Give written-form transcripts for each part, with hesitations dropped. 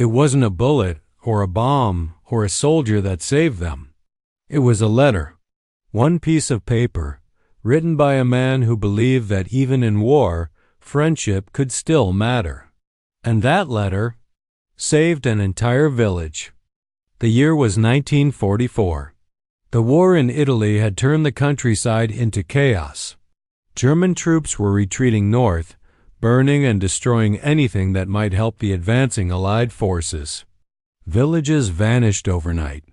It wasn't a bullet or a bomb or a soldier that saved them. It was a letter, one piece of paper, written by a man who believed that even in war, friendship could still matter. And that letter saved an entire village. The year was 1944. The war in Italy had turned the countryside into chaos. German troops were retreating north, burning and destroying anything that might help the advancing Allied forces. Villages vanished overnight,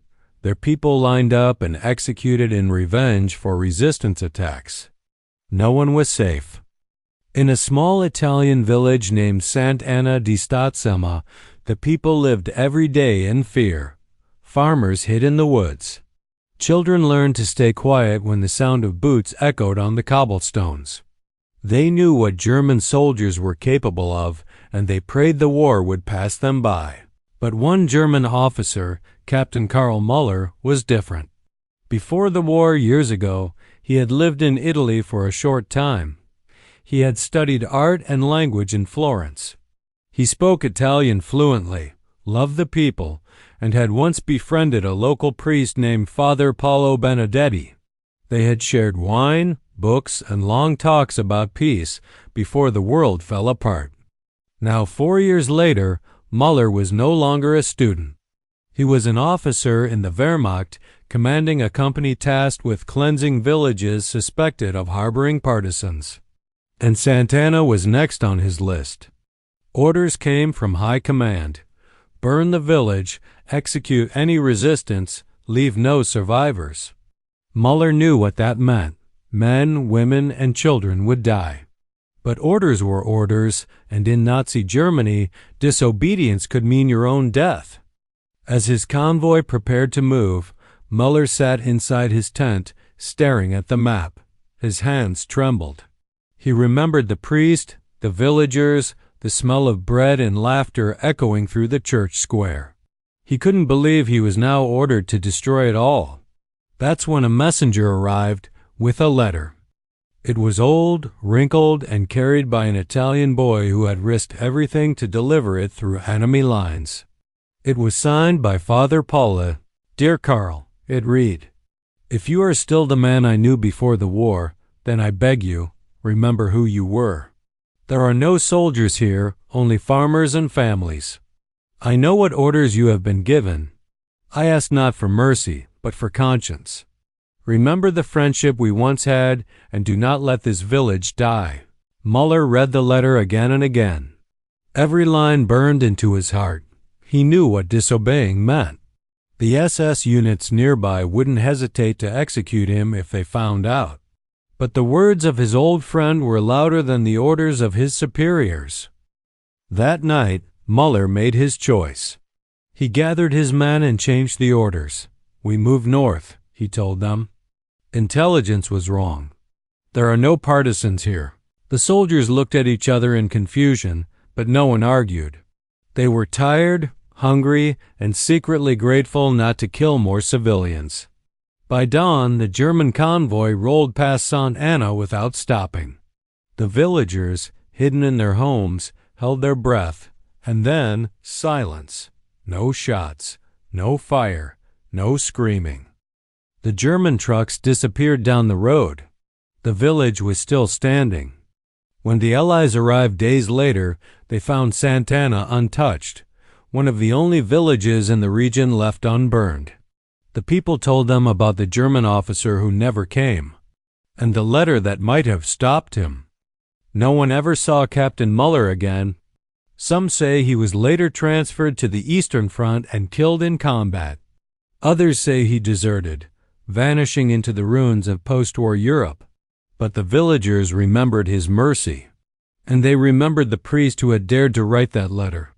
their people lined up and executed in revenge for resistance attacks. No one was safe. In a small Italian village named Sant'Anna di Stazzema, the people lived every day in fear. Farmers hid in the woods. Children learned to stay quiet when the sound of boots echoed on the cobblestones. They knew what German soldiers were capable of, and they prayed the war would pass them by. But one German officer, Captain Karl Müller, was different. Before the war, years ago, he had lived in Italy for a short time. He had studied art and language in Florence. He spoke Italian fluently, loved the people, and had once befriended a local priest named Father Paolo Benedetti. They had shared wine, books, and long talks about peace before the world fell apart. Now, 4 years later, Müller was no longer a student. He was an officer in the Wehrmacht, commanding a company tasked with cleansing villages suspected of harboring partisans. And Sant'Anna was next on his list. Orders came from high command: burn the village, execute any resistance, leave no survivors. Müller knew what that meant. Men, women, and children would die. But orders were orders, and in Nazi Germany, disobedience could mean your own death. As his convoy prepared to move, Müller sat inside his tent, staring at the map. His hands trembled. He remembered the priest, the villagers, the smell of bread and laughter echoing through the church square. He couldn't believe he was now ordered to destroy it all. That's when a messenger arrived with a letter. It was old, wrinkled, and carried by an Italian boy who had risked everything to deliver it through enemy lines. It was signed by Father Paula. "Dear Karl," it read, "if you are still the man I knew before the war, then I beg you, remember who you were. There are no soldiers here, only farmers and families. I know what orders you have been given. I ask not for mercy, but for conscience. Remember the friendship we once had, and do not let this village die." Müller read the letter again and again. Every line burned into his heart. He knew what disobeying meant. The SS units nearby wouldn't hesitate to execute him if they found out. But the words of his old friend were louder than the orders of his superiors. That night, Müller made his choice. He gathered his men and changed the orders. "We move north," he told them. Intelligence was wrong. "There are no partisans here." The soldiers looked at each other in confusion, but no one argued. They were tired, hungry, and secretly grateful not to kill more civilians. By dawn, the German convoy rolled past Sant'Anna without stopping. The villagers, hidden in their homes, held their breath, and then silence. No shots, no fire, no screaming. The German trucks disappeared down the road. The village was still standing. When the Allies arrived days later, they found Sant'Anna untouched, one of the only villages in the region left unburned. The people told them about the German officer who never came, and the letter that might have stopped him. No one ever saw Captain Müller again. Some say he was later transferred to the Eastern Front and killed in combat. Others say he deserted, vanishing into the ruins of post-war Europe. But the villagers remembered his mercy, and they remembered the priest who had dared to write that letter.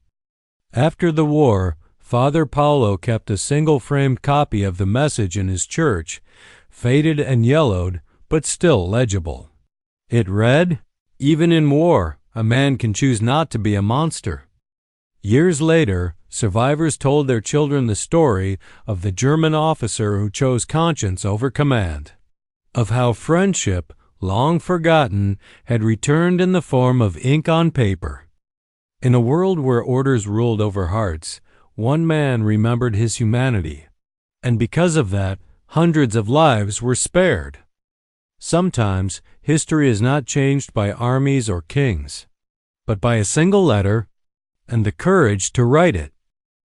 After the war, Father Paolo kept a single-framed copy of the message in his church, faded and yellowed, but still legible. It read, "Even in war, a man can choose not to be a monster." Years later, survivors told their children the story of the German officer who chose conscience over command, of how friendship, long forgotten, had returned in the form of ink on paper. In a world where orders ruled over hearts, one man remembered his humanity, and because of that, hundreds of lives were spared. Sometimes history is not changed by armies or kings, but by a single letter and the courage to write it.